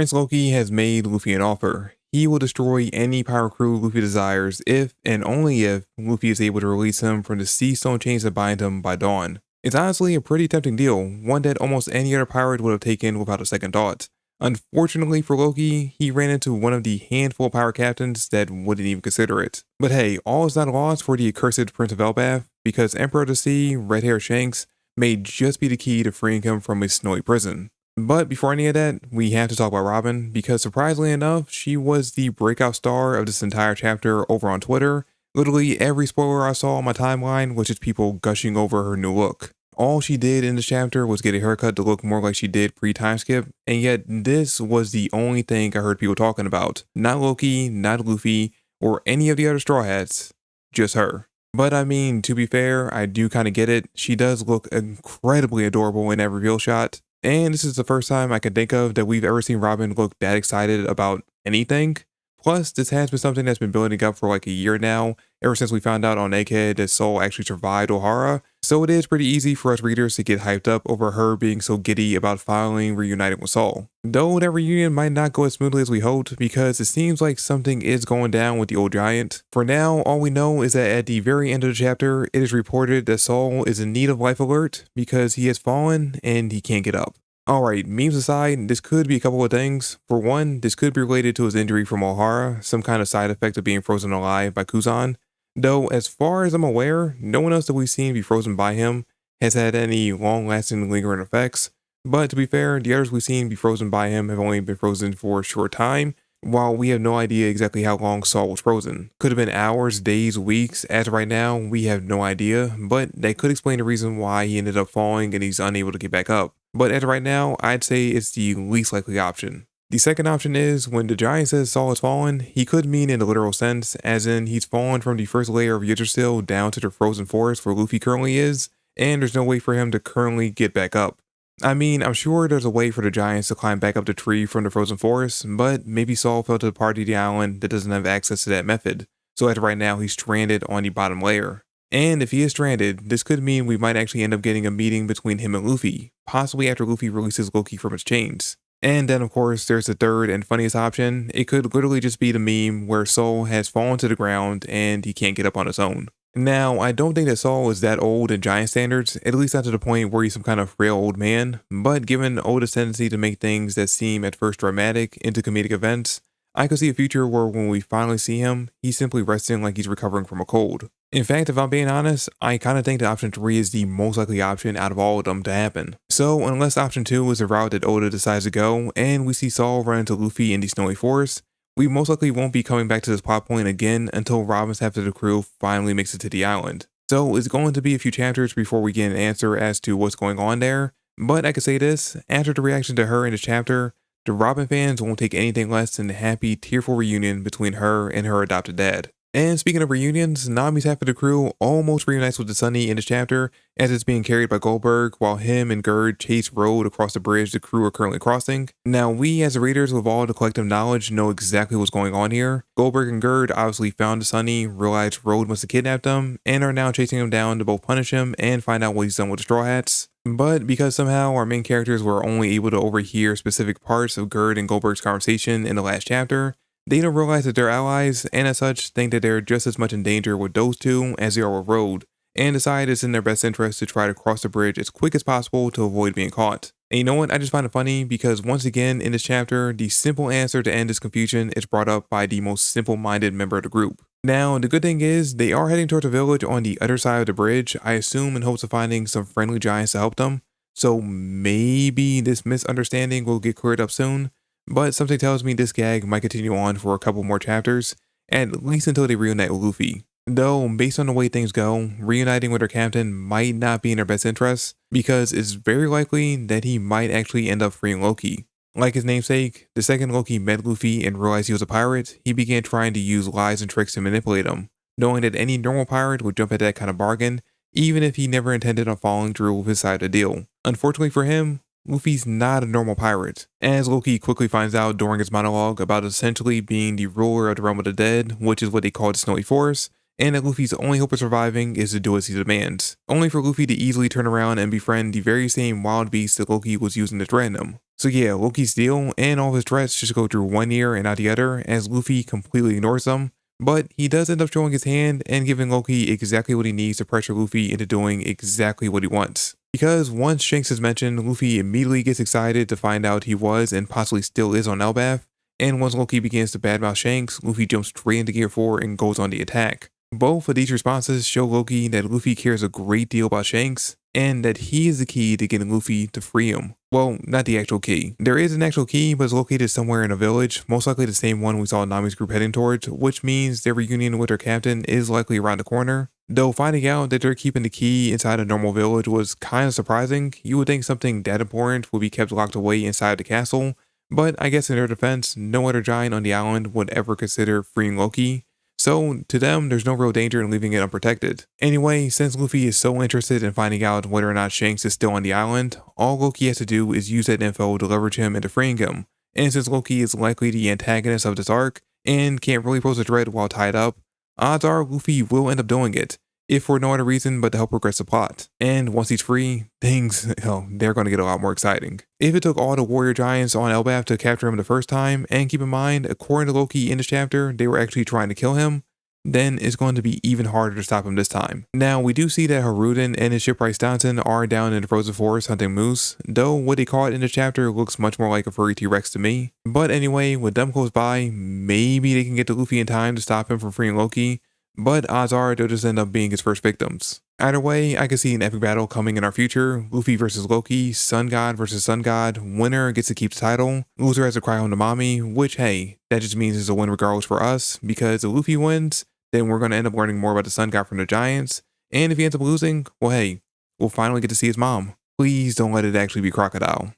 Prince Loki has made Luffy an offer. He will destroy any pirate crew Luffy desires if and only if Luffy is able to release him from the sea stone chains that bind him by dawn. It's honestly a pretty tempting deal, one that almost any other pirate would have taken without a second thought. Unfortunately for Loki, he ran into one of the handful of pirate captains that wouldn't even consider it. But hey, all is not lost for the accursed Prince of Elbaf, because Emperor of the Sea, red-haired Shanks, may just be the key to freeing him from his snowy prison. But before any of that, we have to talk about Robin, because surprisingly enough, she was the breakout star of this entire chapter over on Twitter. Literally every spoiler I saw on my timeline was just people gushing over her new look. All she did in this chapter was get a haircut to look more like she did pre-time skip, and yet this was the only thing I heard people talking about. Not Loki, not Luffy, or any of the other Straw Hats, just her. But I mean, to be fair, I do kind of get it. She does look incredibly adorable in that reveal shot. And this is the first time I can think of that we've ever seen Robin look that excited about anything. Plus, this has been something that's been building up for like a year now, ever since we found out on Egghead that Saul actually survived O'Hara. So it is pretty easy for us readers to get hyped up over her being so giddy about finally reuniting with Saul. Though that reunion might not go as smoothly as we hoped, because it seems like something is going down with the old giant. For now, all we know is that at the very end of the chapter, it is reported that Saul is in need of life alert because he has fallen and he can't get up. Alright, memes aside, this could be a couple of things. For one, this could be related to his injury from O'Hara, some kind of side effect of being frozen alive by Kuzan. Though, as far as I'm aware, no one else that we've seen be frozen by him has had any long-lasting lingering effects. But to be fair, the others we've seen be frozen by him have only been frozen for a short time, while we have no idea exactly how long Saul was frozen. Could have been hours, days, weeks. As of right now, we have no idea, but that could explain the reason why he ended up falling and he's unable to get back up. But as of right now, I'd say it's the least likely option. The second option is, when the giant says Saul has fallen, he could mean in the literal sense, as in he's fallen from the first layer of Yggdrasil down to the frozen forest where Luffy currently is, and there's no way for him to currently get back up. I mean, I'm sure there's a way for the giants to climb back up the tree from the frozen forest, but maybe Saul fell to the part of the island that doesn't have access to that method, so as of right now he's stranded on the bottom layer. And if he is stranded, this could mean we might actually end up getting a meeting between him and Luffy, possibly after Luffy releases Loki from his chains. And then of course there's the third and funniest option. It could literally just be the meme where Saul has fallen to the ground and he can't get up on his own. Now, I don't think that Saul is that old in giant standards, at least not to the point where he's some kind of frail old man, but given Oda's tendency to make things that seem at first dramatic into comedic events, I could see a future where when we finally see him, he's simply resting like he's recovering from a cold. In fact, if I'm being honest, I kind of think that option 3 is the most likely option out of all of them to happen. So unless option 2 is the route that Oda decides to go, and we see Saul run into Luffy in the snowy forest, we most likely won't be coming back to this plot point again until Robin's half of the crew finally makes it to the island. So it's going to be a few chapters before we get an answer as to what's going on there, but I can say this, after the reaction to her in this chapter, the Robin fans won't take anything less than the happy, tearful reunion between her and her adopted dad. And speaking of reunions, Nami's half of the crew almost reunites with the Sunny in this chapter as it's being carried by Goldberg while him and Gerd chase Road across the bridge the crew are currently crossing. Now we as the readers with all the collective knowledge know exactly what's going on here. Goldberg and Gerd obviously found the Sunny, realized Road must have kidnapped him, and are now chasing him down to both punish him and find out what he's done with the Straw Hats. But because somehow our main characters were only able to overhear specific parts of Gerd and Goldberg's conversation in the last chapter, they don't realize that they're allies, and as such think that they're just as much in danger with those two as they are with Road, and decide it's in their best interest to try to cross the bridge as quick as possible to avoid being caught. And you know what, I just find it funny because once again in this chapter, the simple answer to end this confusion is brought up by the most simple-minded member of the group. Now, the good thing is, they are heading towards a village on the other side of the bridge, I assume in hopes of finding some friendly giants to help them, so maybe this misunderstanding will get cleared up soon. But something tells me this gag might continue on for a couple more chapters, at least until they reunite with Luffy. Though, based on the way things go, reuniting with their captain might not be in their best interest, because it's very likely that he might actually end up freeing Loki. Like his namesake, the second Loki met Luffy and realized he was a pirate, he began trying to use lies and tricks to manipulate him, knowing that any normal pirate would jump at that kind of bargain, even if he never intended on following through with his side of the deal. Unfortunately for him, Luffy's not a normal pirate, as Loki quickly finds out during his monologue about essentially being the ruler of the realm of the dead, which is what they call the Snowy Forest, and that Luffy's only hope of surviving is to do as he demands, only for Luffy to easily turn around and befriend the very same wild beast that Loki was using to threaten him. So yeah, Loki's deal and all of his threats just go through one ear and out the other as Luffy completely ignores them, but he does end up showing his hand and giving Loki exactly what he needs to pressure Luffy into doing exactly what he wants. Because once Shanks is mentioned, Luffy immediately gets excited to find out he was and possibly still is on Elbaf, and once Loki begins to badmouth Shanks, Luffy jumps straight into Gear 4 and goes on the attack. Both of these responses show Loki that Luffy cares a great deal about Shanks, and that he is the key to getting Luffy to free him. Well, not the actual key. There is an actual key, but it's located somewhere in a village, most likely the same one we saw Nami's group heading towards, which means their reunion with their captain is likely around the corner. Though finding out that they're keeping the key inside a normal village was kind of surprising. You would think something that important would be kept locked away inside the castle, but I guess in their defense, no other giant on the island would ever consider freeing Loki. So, to them, there's no real danger in leaving it unprotected. Anyway, since Luffy is so interested in finding out whether or not Shanks is still on the island, all Loki has to do is use that info to leverage him into freeing him. And since Loki is likely the antagonist of this arc, and can't really pose a threat while tied up, odds are Luffy will end up doing it, if for no other reason but to help progress the plot. And once he's free, things, they're going to get a lot more exciting. If it took all the warrior giants on Elbaf to capture him the first time, and keep in mind, according to Loki in this chapter, they were actually trying to kill him, then it's going to be even harder to stop him this time. Now, we do see that Haruden and his shipwright Staunton are down in the frozen forest hunting moose, though what they caught in the chapter looks much more like a furry T-Rex to me. But anyway, with them close by, maybe they can get to Luffy in time to stop him from freeing Loki, but odds are they'll just end up being his first victims. Either way, I could see an epic battle coming in our future. Luffy versus Loki, Sun God versus Sun God. Winner gets to keep the title. Loser has to cry home to mommy, which hey, that just means it's a win regardless for us, because if Luffy wins, then we're going to end up learning more about the Sun God from the Giants. And if he ends up losing, well hey, we'll finally get to see his mom. Please don't let it actually be Crocodile.